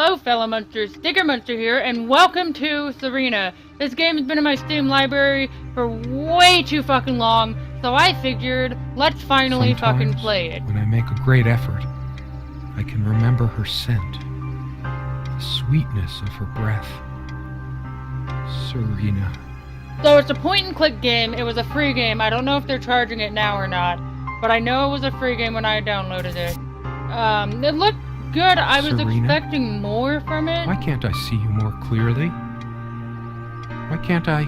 Hello, fellow Munsters. StikerMunster here, and welcome to Serena. This game has been in my Steam library for way too fucking long, so I figured, let's finally fucking play it. When I make a great effort, I can remember her scent, the sweetness of her breath. Serena. So it's a point-and-click game. It was a free game. I don't know if they're charging it now or not, but I know it was a free game when I downloaded it. It looked good. I was expecting more from it. Why can't I see you more clearly? Why can't I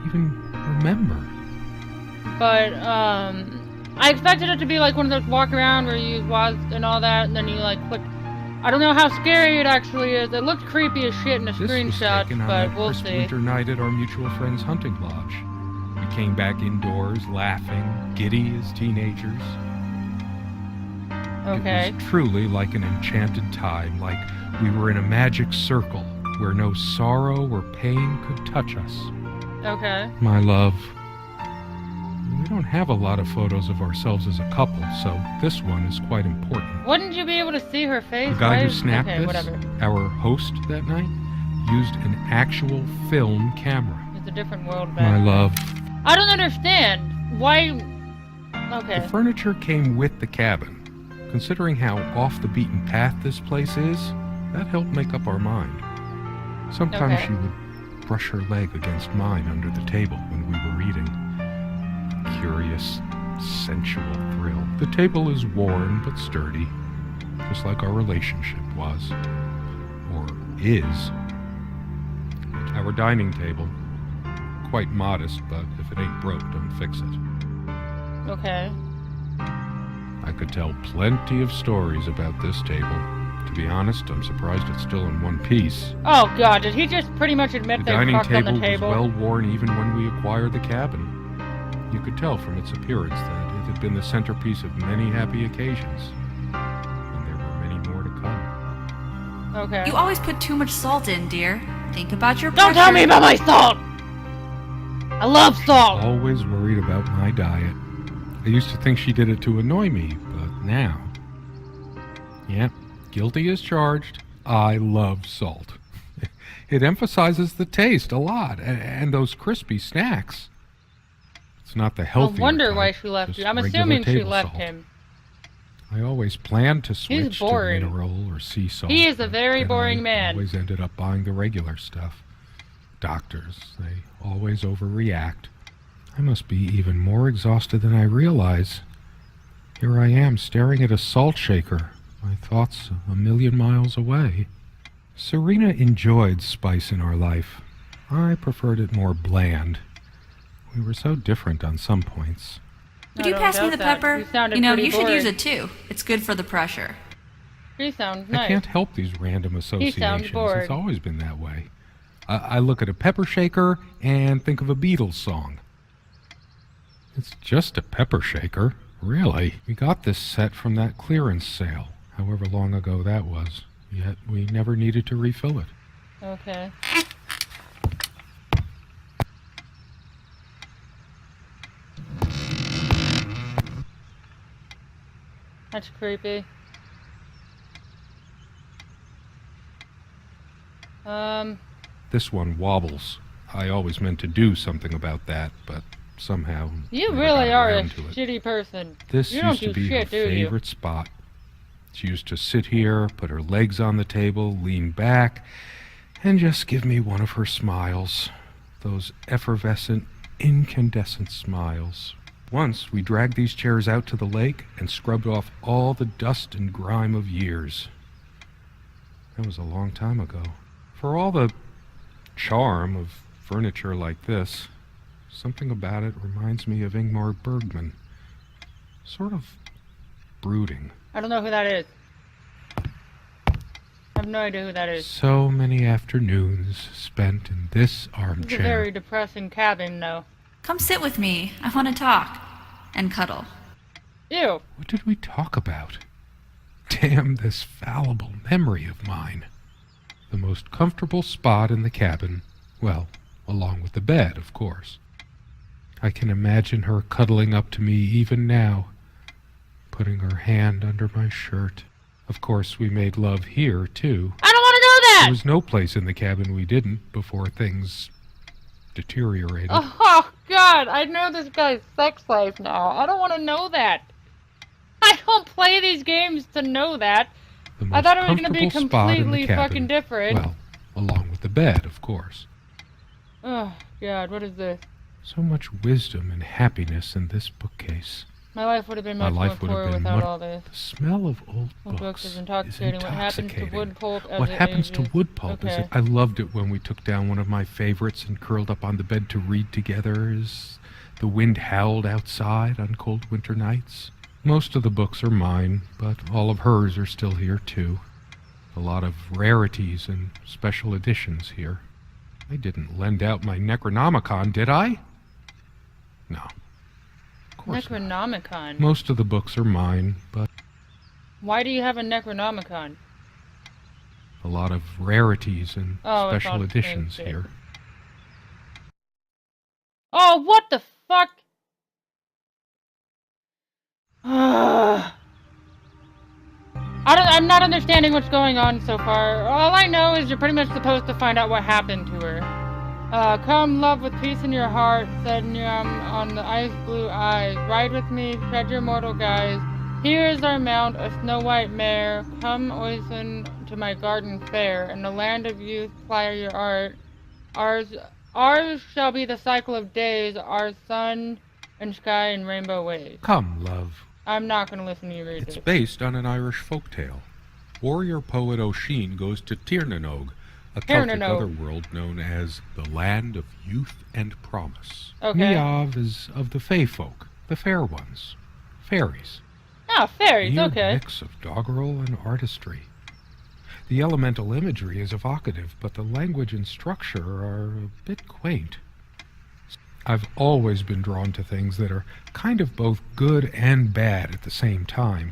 even remember? But, I expected it to be like one of those walk around where you was and all that, and then you like click. I don't know how scary it actually is. It looked creepy as shit in the screenshot, but we'll see. Winter night at our mutual friend's hunting lodge. We came back indoors, laughing, giddy as teenagers. Okay. It was truly like an enchanted time, like we were in a magic circle where no sorrow or pain could touch us. Okay. My love, we don't have a lot of photos of ourselves as a couple, so this one is quite important. Wouldn't you be able to see her face? The guy who snapped this, whatever. Our host that night, used an actual film camera. It's a different world back. My love. I don't understand. Why? Okay. The furniture came with the cabin. Considering how off the beaten path this place is, that helped make up our mind. Sometimes she would brush her leg against mine under the table when we were eating. A curious, sensual thrill. The table is worn but sturdy, just like our relationship was. Or is. Our dining table, quite modest, but if it ain't broke, don't fix it. Okay. I could tell plenty of stories about this table. To be honest, I'm surprised it's still in one piece. Oh god, did he just pretty much admit they fucked on the table? The dining table was well worn even when we acquired the cabin. You could tell from its appearance that it had been the centerpiece of many happy occasions. And there were many more to come. Okay. You always put too much salt in, dear. Think about your Don't tell me about my salt! I love salt! Always worried about my diet. I used to think she did it to annoy me, but now... Yeah, guilty as charged. I love salt. It emphasizes the taste a lot, and those crispy snacks. It's not the healthier I wonder type, why she left you. I'm just assuming she table left salt. him. I always planned to switch to mineral or sea salt. He is a very boring I man. Always ended up buying the regular stuff. Doctors, they always overreact. I must be even more exhausted than I realize. Here I am staring at a salt shaker, my thoughts a million miles away. Serena enjoyed spice in our life. I preferred it more bland. We were so different on some points. Would you pass me the pepper? You know, you should use it. it too. It's good for the pressure. He sounds nice. I can't help these random associations. He sounds bored. It's always been that way. I look at a pepper shaker and think of a Beatles song. It's just a pepper shaker, really. We got this set from that clearance sale, however long ago that was, yet we never needed to refill it. Okay. That's creepy. This one wobbles. I always meant to do something about that, but somehow you never really got are a around to it. shitty person. This you don't used do to be shit, her do you? favorite spot. She used to sit here, put her legs on the table, lean back, and just give me one of her smiles. Those effervescent, incandescent smiles. Once we dragged these chairs out to the lake and scrubbed off all the dust and grime of years. That was a long time ago. For all the charm of furniture like this, something about it reminds me of Ingmar Bergman. Sort of brooding. I don't know who that is. I have no idea who that is. So many afternoons spent in this armchair. It's a very depressing cabin, though. Come sit with me. I want to talk. And cuddle. Ew. What did we talk about? Damn this fallible memory of mine. The most comfortable spot in the cabin, well, along with the bed, of course. I can imagine her cuddling up to me even now, putting her hand under my shirt. Of course, we made love here, too. I don't want to know There was no place in the cabin we didn't before things deteriorated. Oh, God, I know this guy's sex life now. I don't want to know that. I don't play these games to know that. I thought it was going to be completely fucking different. Well, along with the bed, of course. Oh, God, what is this? So much wisdom and happiness in this bookcase. My life would have been much more poor without all this. The smell of old books is intoxicating. What happens to wood pulp as it ages? I loved it when we took down one of my favorites and curled up on the bed to read together as the wind howled outside on cold winter nights. Most of the books are mine, but all of hers are still here too. A lot of rarities and special editions here. I didn't lend out my Necronomicon, did I? No. Necronomicon? Most of the books are mine, but... Why do you have a Necronomicon? A lot of rarities and special editions here. Oh, what the fuck? I'm not understanding what's going on so far. All I know is you're pretty much supposed to find out what happened to her. Come, love, with peace in your heart, said Nyam on the ice blue eyes. Ride with me, tread your mortal guise. Here is our mount, a snow-white mare. Come, oison, to my garden fair. In the land of youth, ply your art. Ours shall be the cycle of days, our sun and sky and rainbow waves. Come, love. I'm not going to listen to you read this. It's based on an Irish folktale. Warrior poet O'Sheen goes to Tirnanog, a Celtic otherworld known as the Land of Youth and Promise. Okay. Niamh is of the Fey folk, the fair ones, fairies. Oh, fairies, Weird okay. mix of doggerel and artistry. The elemental imagery is evocative, but the language and structure are a bit quaint. I've always been drawn to things that are kind of both good and bad at the same time.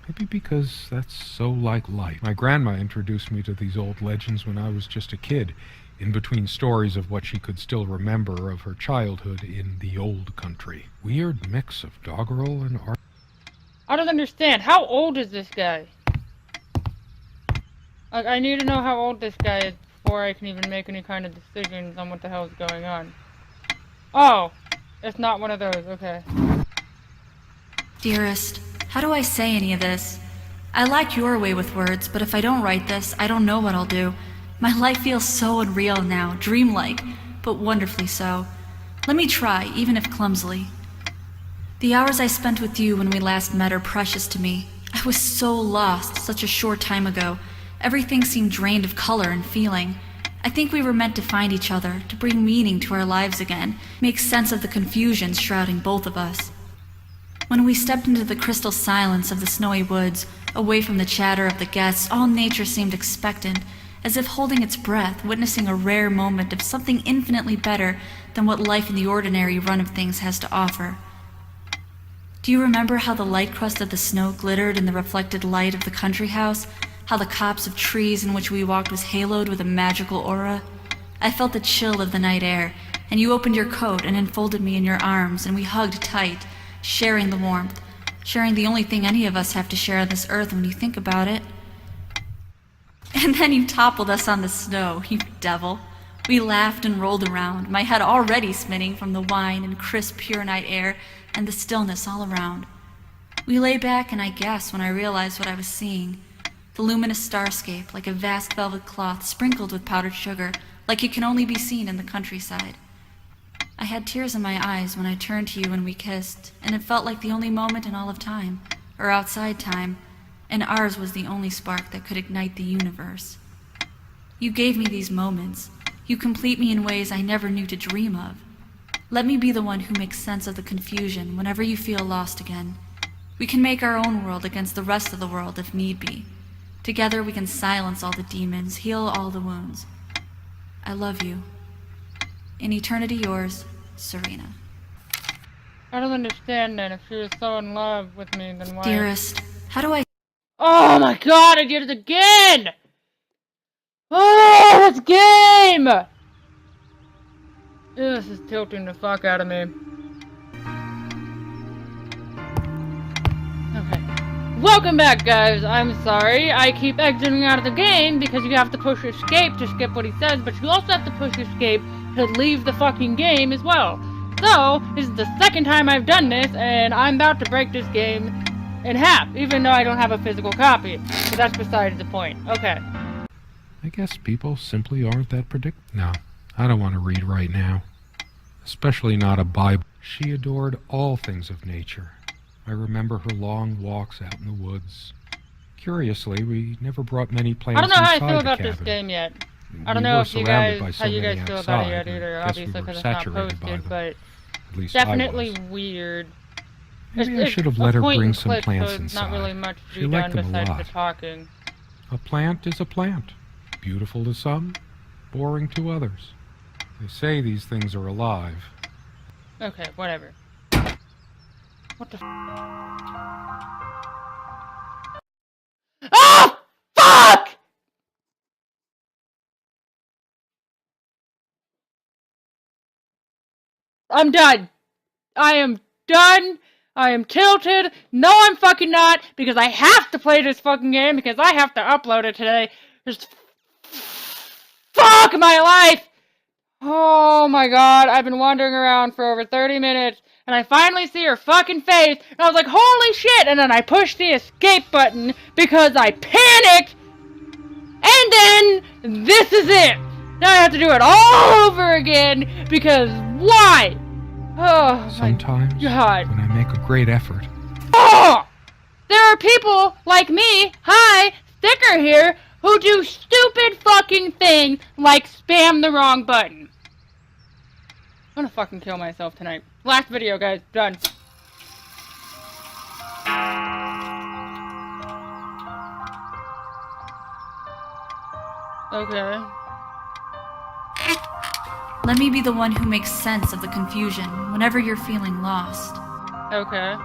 Maybe because that's so like life. My grandma introduced me to these old legends when I was just a kid, in between stories of what she could still remember of her childhood in the old country. Weird mix of doggerel and art. I don't understand. How old is this guy? Like, I need to know how old this guy is before I can even make any kind of decisions on what the hell is going on. Oh, it's not one of those, okay. Dearest, how do I say any of this? I like your way with words, but if I don't write this, I don't know what I'll do. My life feels so unreal now, dreamlike, but wonderfully so. Let me try, even if clumsily. The hours I spent with you when we last met are precious to me. I was so lost such a short time ago. Everything seemed drained of color and feeling. I think we were meant to find each other, to bring meaning to our lives again, make sense of the confusion shrouding both of us. When we stepped into the crystal silence of the snowy woods, away from the chatter of the guests, all nature seemed expectant, as if holding its breath, witnessing a rare moment of something infinitely better than what life in the ordinary run of things has to offer. Do you remember how the light crust of the snow glittered in the reflected light of the country house? How the copse of trees in which we walked was haloed with a magical aura? I felt the chill of the night air, and you opened your coat and enfolded me in your arms, and we hugged tight, sharing the warmth, sharing the only thing any of us have to share on this earth when you think about it. And then you toppled us on the snow, you devil. We laughed and rolled around, my head already spinning from the wine and crisp, pure night air and the stillness all around. We lay back, and I gasped when I realized what I was seeing. The luminous starscape, like a vast velvet cloth sprinkled with powdered sugar, like it can only be seen in the countryside. I had tears in my eyes when I turned to you and we kissed, and it felt like the only moment in all of time, or outside time, and ours was the only spark that could ignite the universe. You gave me these moments. You complete me in ways I never knew to dream of. Let me be the one who makes sense of the confusion whenever you feel lost again. We can make our own world against the rest of the world if need be. Together we can silence all the demons, heal all the wounds. I love you. In eternity yours, Serena. I don't understand that. If she was so in love with me, then why... Dearest, how do I... Oh my god, I did it again! Oh, this game! This is tilting the fuck out of me. Okay. Welcome back, guys. I'm sorry. I keep exiting out of the game because you have to push escape to skip what he says, but you also have to push escape to leave the fucking game as well. So, this is the second time I've done this, and I'm about to break this game in half, even though I don't have a physical copy. But that's besides the point. Okay. I guess people simply aren't that No, I don't want to read right now. Especially not a Bible. She adored all things of nature. I remember her long walks out in the woods. Curiously, we never brought many plants I don't know how I inside feel the about cabin. this game yet. I We don't know were if you surrounded guys, by so how you many guys feel about it yet outside, either, I guess we obviously were because it's not saturated by posted, them. but At least definitely I was. weird. Maybe I should have let her bring some clip, plants so it's inside. not really much to She be liked done them a besides lot. the talking. A plant is a plant. Beautiful to some, boring to others. They say these things are alive. Okay, whatever. What the Oh! Fuck! I'm done. I am done. I am tilted. No, I'm fucking not, because I have to play this fucking game because I have to upload it today. Just fuck my life! Oh my god, I've been wandering around for over 30 minutes, and I finally see her fucking face, and I was like, holy shit! And then I pushed the escape button because I panicked, and then this is it! Now I have to do it all over again, because why? Oh Sometimes, my god. when I make a great effort, Oh! There are people like me, hi, Sticker here, who do stupid fucking things like spam the wrong button. I'm gonna fucking kill myself tonight. Last video, guys. Done. Okay. Let me be the one who makes sense of the confusion whenever you're feeling lost. Okay.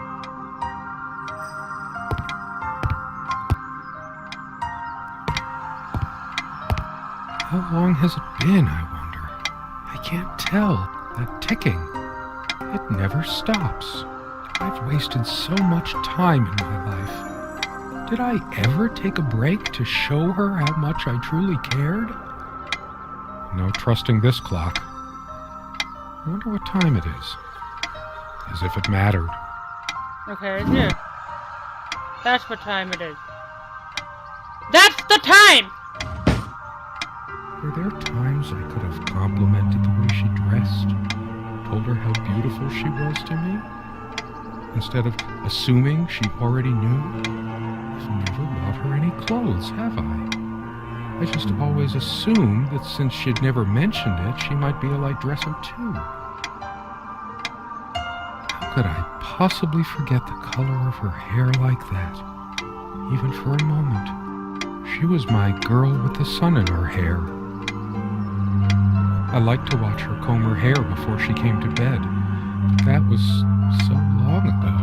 how long has it been, I wonder? I can't tell. That ticking, it never stops. I've wasted so much time in my life. Did I ever take a break to show her how much I truly cared? No trusting this clock. I wonder what time it is. As if it mattered. Okay, it's here. That's what time it is. That's the time! Were there times I could have complimented the way she dressed? Told her how beautiful she was to me? Instead of assuming she already knew? I've never bought her any clothes, have I? I just always assumed that since she'd never mentioned it, she might be a light dresser too. How could I possibly forget the color of her hair like that? Even for a moment. She was my girl with the sun in her hair. I liked to watch her comb her hair before she came to bed. But that was so long ago.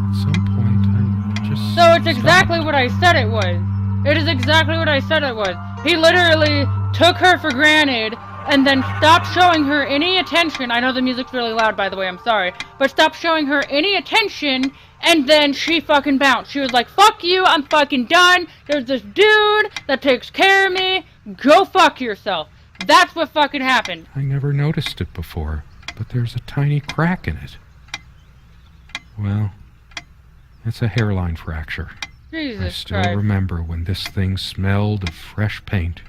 At some point, I just So it's exactly stopped. what I said it was. It is exactly what I said it was. He literally took her for granted and then stopped showing her any attention. I know the music's really loud, by the way, I'm sorry. But stopped showing her any attention, and then she fucking bounced. She was like, fuck you, I'm fucking done. There's this dude that takes care of me. Go fuck yourself. That's what fucking happened. I never noticed it before, but there's a tiny crack in it. Well, it's a hairline fracture. I Jesus still Christ. remember when this thing smelled of fresh paint.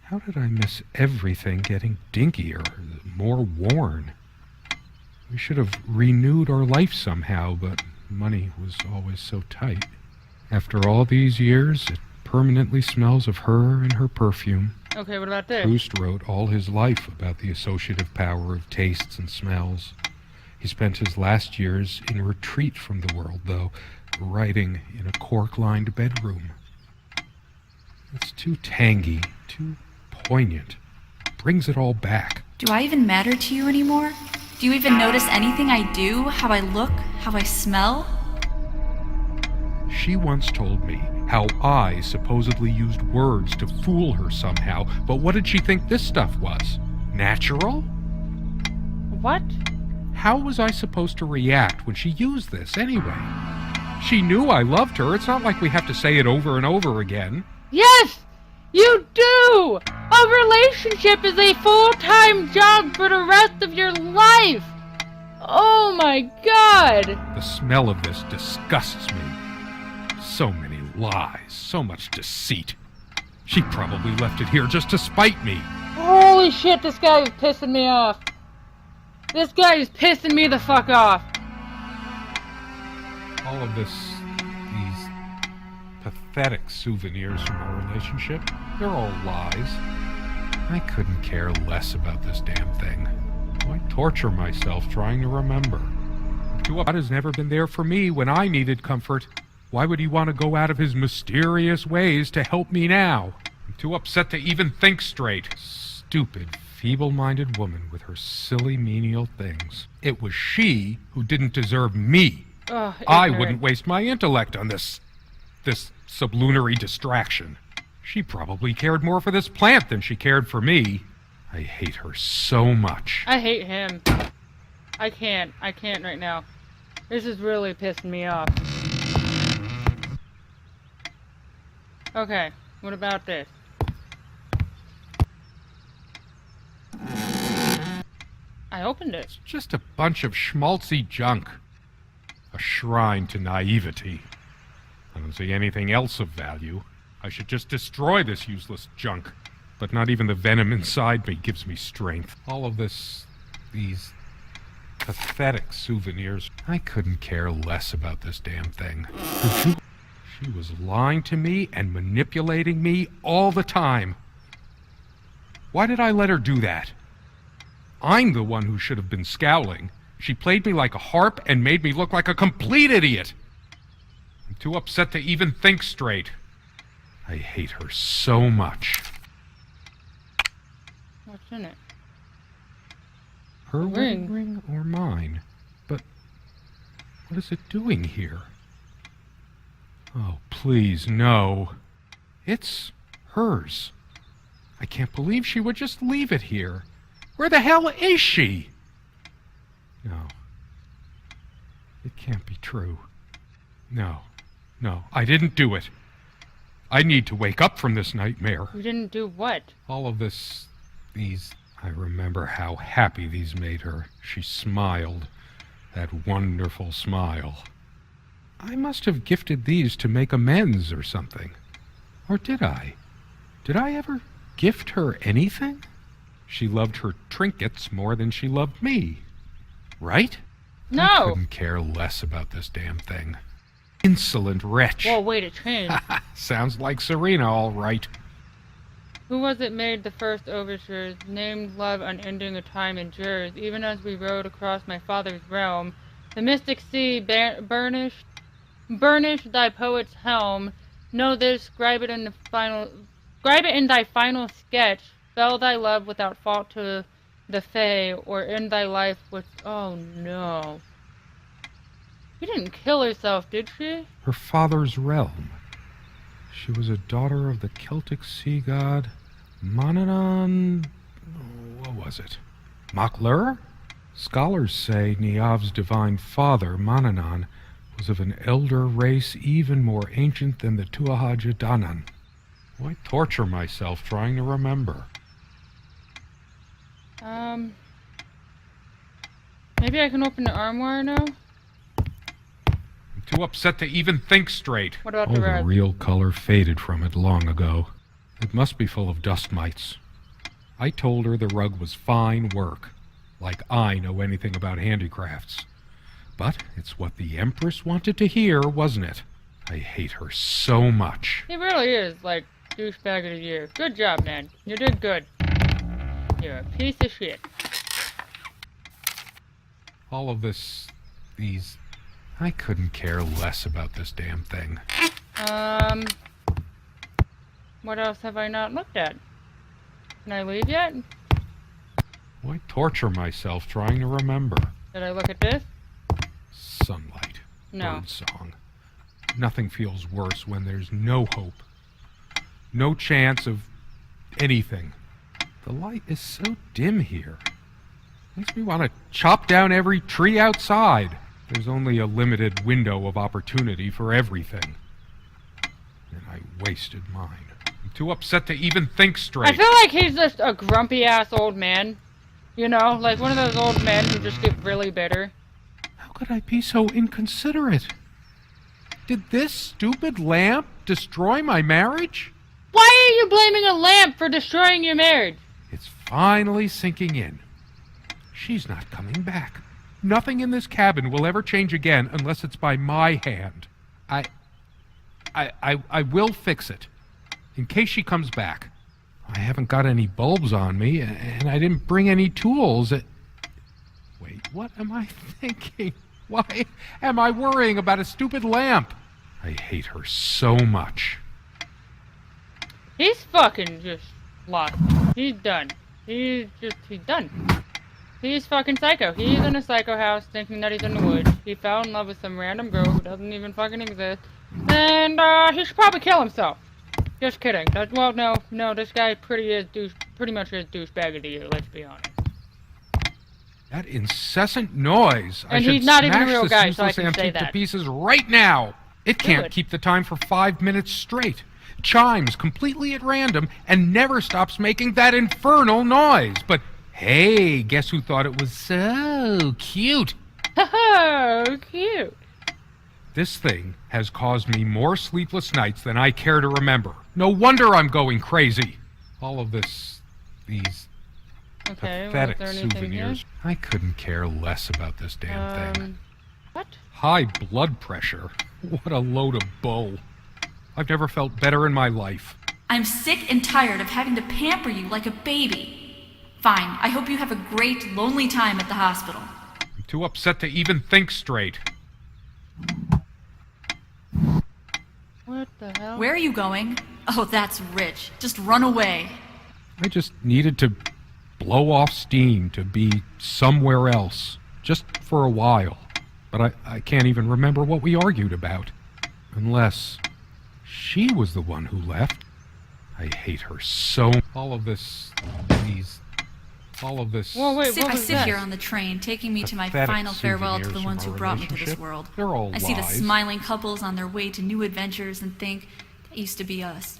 How did I miss everything getting dinkier, more worn? We should have renewed our life somehow, but money was always so tight. After all these years, it permanently smells of her and her perfume. Okay, what about this? Proust wrote all his life about the associative power of tastes and smells. He spent his last years in retreat from the world, though, writing in a cork-lined bedroom. It's too tangy, too poignant. Brings it all back. Do I even matter to you anymore? Do you even notice anything I do, how I look, how I smell? She once told me how I supposedly used words to fool her somehow, but what did she think this stuff was? Natural? What? How was I supposed to react when she used this anyway? She knew I loved her. It's not like we have to say it over and over again. Yes! You do! A relationship is a full-time job for the rest of your life! Oh my god! The smell of this disgusts me. So many lies, so much deceit. She probably left it here just to spite me. Holy shit, this guy is pissing me off. This guy is pissing me the fuck off. All of these pathetic souvenirs from our relationship, they're all lies. I couldn't care less about this damn thing. Why torture myself trying to remember? God has never been there for me when I needed comfort. Why would he want to go out of his mysterious ways to help me now? I'm too upset to even think straight. Stupid, feeble-minded woman with her silly menial things. It was she who didn't deserve me. Ugh, I ignorant. wouldn't waste my intellect on this sublunary distraction. She probably cared more for this plant than she cared for me. I hate her so much. I hate him. I can't right now. This is really pissing me off. Okay, what about this? I opened it. It's just a bunch of schmaltzy junk. A shrine to naivety. I don't see anything else of value. I should just destroy this useless junk. But not even the venom inside me gives me strength. All of these pathetic souvenirs. I couldn't care less about this damn thing. She was lying to me and manipulating me all the time. Why did I let her do that? I'm the one who should have been scowling. She played me like a harp and made me look like a complete idiot. I'm too upset to even think straight. I hate her so much. What's in it? Her Ring. wedding ring or mine? But what is it doing here? Oh, please, no. It's hers. I can't believe she would just leave it here. Where the hell is she? No. It can't be true. No, I didn't do it. I need to wake up from this nightmare. You didn't do what? All of these... I remember how happy these made her. She smiled. That wonderful smile. I must have gifted these to make amends or something. Or did I? Did I ever gift her anything? She loved her trinkets more than she loved me. Right? I No! couldn't care less about this damn thing. Insolent wretch. Whoa, wait, it changed. Sounds like Serena, all right. Who was it made the first overtures, named love unending a time endures, even as we rode across my father's realm, the mystic sea burnished thy poet's helm. Know this, scribe it in thy final sketch, spell thy love without fault to the Fae, or end thy life with... Oh no. She didn't kill herself, did she? Her father's realm. She was a daughter of the Celtic sea god Manannán. What was it? Maclur? Scholars say Niamh's divine father, Manannán, was of an elder race even more ancient than the Tuatha Danann. Why torture myself trying to remember? Maybe I can open the armoire now? I'm too upset to even think straight. What about All the the red? real color faded from it long ago. It must be full of dust mites. I told her the rug was fine work, like I know anything about handicrafts. But it's what the Empress wanted to hear, wasn't it? I hate her so much. He really is, like, douchebag of the year. Good job, man. You did good. You're a piece of shit. All of these... I couldn't care less about this damn thing. What else have I not looked at? Can I leave yet? Why torture myself trying to remember? Did I look at this? Sunlight. No. Birdsong. Nothing feels worse when there's no hope. No chance of anything. The light is so dim here. Makes me want to chop down every tree outside. There's only a limited window of opportunity for everything. And I wasted mine. I'm too upset to even think straight. I feel like he's just a grumpy-ass old man. You know, like one of those old men who just get really bitter. How could I be so inconsiderate? Did this stupid lamp destroy my marriage? Why are you blaming a lamp for destroying your marriage? It's finally sinking in. She's not coming back. Nothing in this cabin will ever change again unless it's by my hand. I will fix it. In case she comes back. I haven't got any bulbs on me, and I didn't bring any tools. Wait, what am I thinking? Why am I worrying about a stupid lamp? I hate her so much. He's fucking just lost. He's done. He's done. He's fucking psycho. He's in a psycho house thinking that he's in the woods. He fell in love with some random girl who doesn't even fucking exist. And, he should probably kill himself. Just kidding. Well, no, this guy pretty much is douchebagger to you, let's be honest. That incessant noise. And he's not even a real guy, so I smash this can useless say antique to that. pieces right now. It can't Good. keep the time for 5 minutes straight. Chimes completely at random and never stops making that infernal noise. But hey, guess who thought it was so cute? Oh, cute. This thing has caused me more sleepless nights than I care to remember. No wonder I'm going crazy. All of these Okay, well, pathetic is there anything souvenirs. here? I couldn't care less about this damn thing. What? High blood pressure? What a load of bull. I've never felt better in my life. I'm sick and tired of having to pamper you like a baby. Fine, I hope you have a great, lonely time at the hospital. I'm too upset to even think straight. What the hell? Where are you going? Oh, that's rich. Just run away. I just needed to blow off steam, to be somewhere else, just for a while. But I can't even remember what we argued about. Unless she was the one who left. I hate her so. All of this. Whoa, wait, I what was sit that? here on the train, taking me to my Pathetic final farewell to the souvenirs ones from who our brought me to this relationship. world. They're all I see the lies. smiling couples on their way to new adventures and think, that used to be us.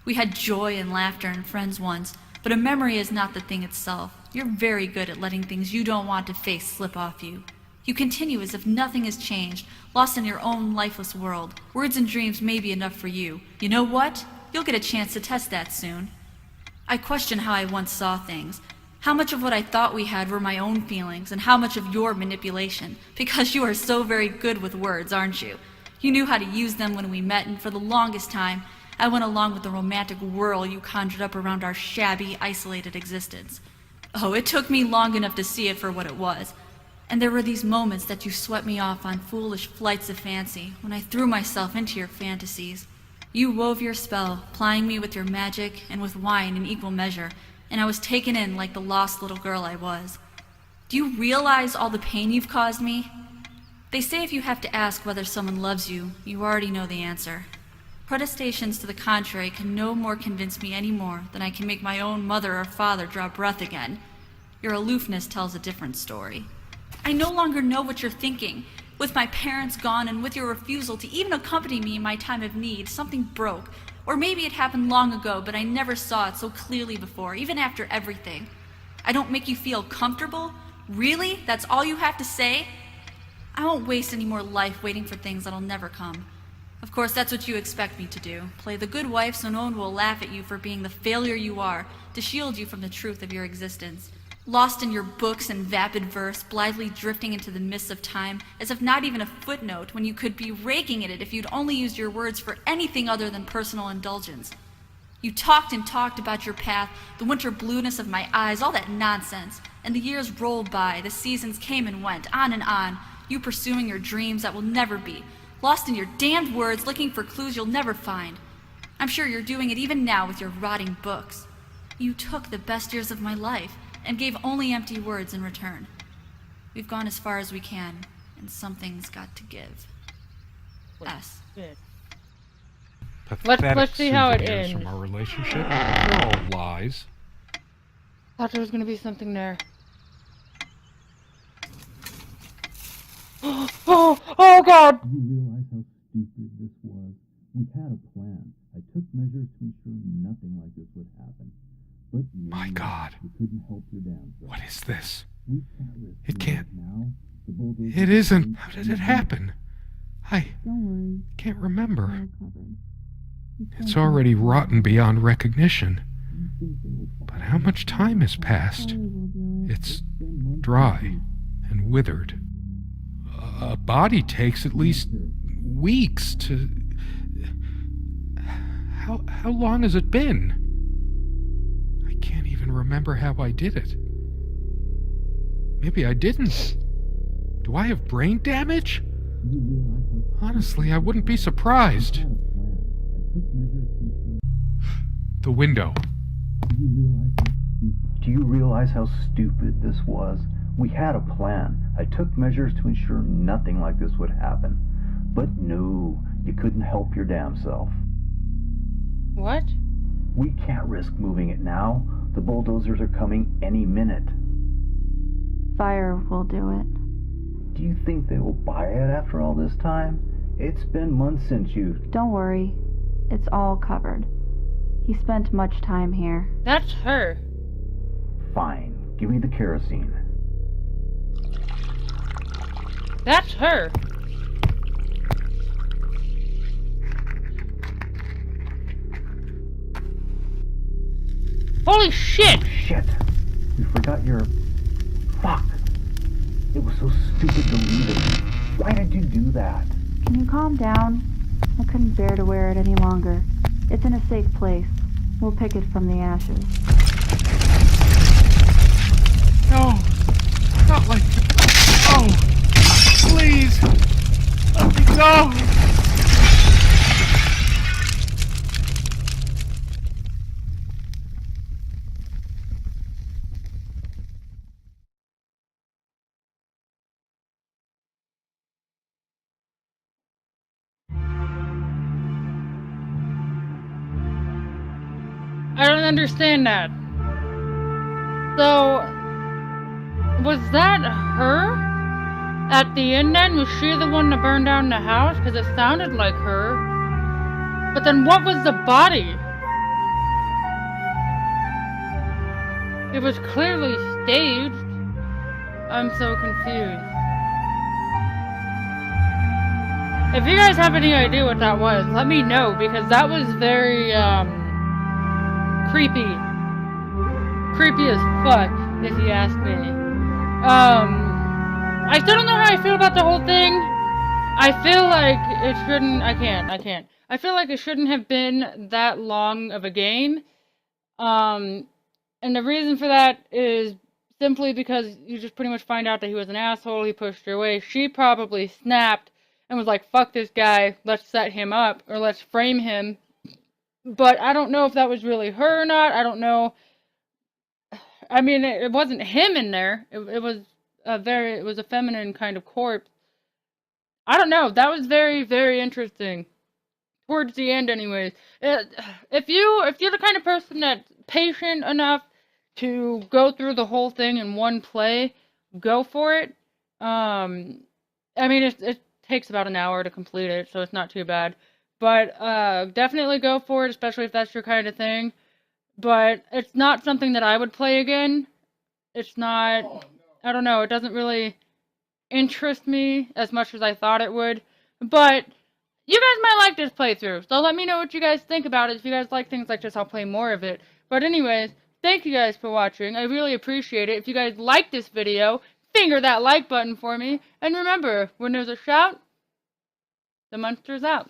We had joy and laughter and friends once, but a memory is not the thing itself. You're very good at letting things you don't want to face slip off you. You continue as if nothing has changed, lost in your own lifeless world. Words and dreams may be enough for you. You know what? You'll get a chance to test that soon. I question how I once saw things. How much of what I thought we had were my own feelings, and how much of your manipulation, because you are so very good with words, aren't you? You knew how to use them when we met, and for the longest time, I went along with the romantic whirl you conjured up around our shabby, isolated existence. Oh, it took me long enough to see it for what it was. And there were these moments that you swept me off on foolish flights of fancy, when I threw myself into your fantasies. You wove your spell, plying me with your magic and with wine in equal measure, and I was taken in like the lost little girl I was. Do you realize all the pain you've caused me? They say if you have to ask whether someone loves you, you already know the answer. Protestations to the contrary can no more convince me any more than I can make my own mother or father draw breath again. Your aloofness tells a different story. I no longer know what you're thinking. With my parents gone and with your refusal to even accompany me in my time of need, something broke. Or maybe it happened long ago, but I never saw it so clearly before, even after everything. I don't make you feel comfortable? Really? That's all you have to say? I won't waste any more life waiting for things that'll never come. Of course, that's what you expect me to do. Play the good wife so no one will laugh at you for being the failure you are, to shield you from the truth of your existence. Lost in your books and vapid verse, blithely drifting into the mists of time, as if not even a footnote when you could be raking at it if you'd only used your words for anything other than personal indulgence. You talked and talked about your path, the winter blueness of my eyes, all that nonsense. And the years rolled by, the seasons came and went, on, you pursuing your dreams that will never be, lost in your damned words, looking for clues you'll never find. I'm sure you're doing it even now with your rotting books. You took the best years of my life, and gave only empty words in return. We've gone as far as we can, and something's got to give. S. Pathetic Let's see how it souvenirs ends. from our relationship. They're all lies. Thought there was gonna be something there. Oh God! Do you realize how stupid this was? We had a plan. I took measures to ensure nothing like this would happen. But My God. you couldn't help your damn self. What is this? We can't risk It can't. now. The bulldozer It isn't. How did it happen? I Don't worry, can't remember. all covered. It's already rotten beyond recognition. But how much time has passed? It's dry and withered. A body takes at least weeks to... How long has it been? I can't even remember how I did it. Maybe I didn't. Do I have brain damage? Honestly, I wouldn't be surprised. The window. Do you realize how stupid this was? We had a plan. I took measures to ensure nothing like this would happen. But no, you couldn't help your damn self. What? We can't risk moving it now. The bulldozers are coming any minute. Fire will do it. Do you think they will buy it after all this time? It's been months since you... Don't worry, it's all covered. He spent much time here. That's her. Fine, give me the kerosene. That's her. Holy shit! Shit! You forgot your... Fuck! It was so stupid to leave it. Why did you do that? Can you calm down? I couldn't bear to wear it any longer. It's in a safe place. We'll pick it from the ashes. No! Not like this. Oh! Please! Let me go! I don't understand that. So, was that her? At the end then? Was she the one that burned down the house? Because it sounded like her. But then what was the body? It was clearly staged. I'm so confused. If you guys have any idea what that was, let me know, because that was very, creepy. Creepy as fuck, if you ask me. I still don't know how I feel about the whole thing. I feel like it shouldn't... I can't. I feel like it shouldn't have been that long of a game. And the reason for that is simply because you just pretty much find out that he was an asshole, he pushed her away. She probably snapped and was like, fuck this guy, let's set him up, or let's frame him. But I don't know if that was really her or not. I don't know. I mean, it wasn't him in there. It was a feminine kind of corpse. I don't know. That was very, very interesting. Towards the end, anyways. If you're the kind of person that's patient enough to go through the whole thing in one play, go for it. I mean, it takes about an hour to complete it, so it's not too bad. But definitely go for it, especially if that's your kind of thing. But it's not something that I would play again. It's not... I don't know, it doesn't really interest me as much as I thought it would. But you guys might like this playthrough, so let me know what you guys think about it. If you guys like things like this, I'll play more of it. But anyways, thank you guys for watching. I really appreciate it. If you guys like this video, finger that like button for me. And remember, when there's a shout, the Munster's out.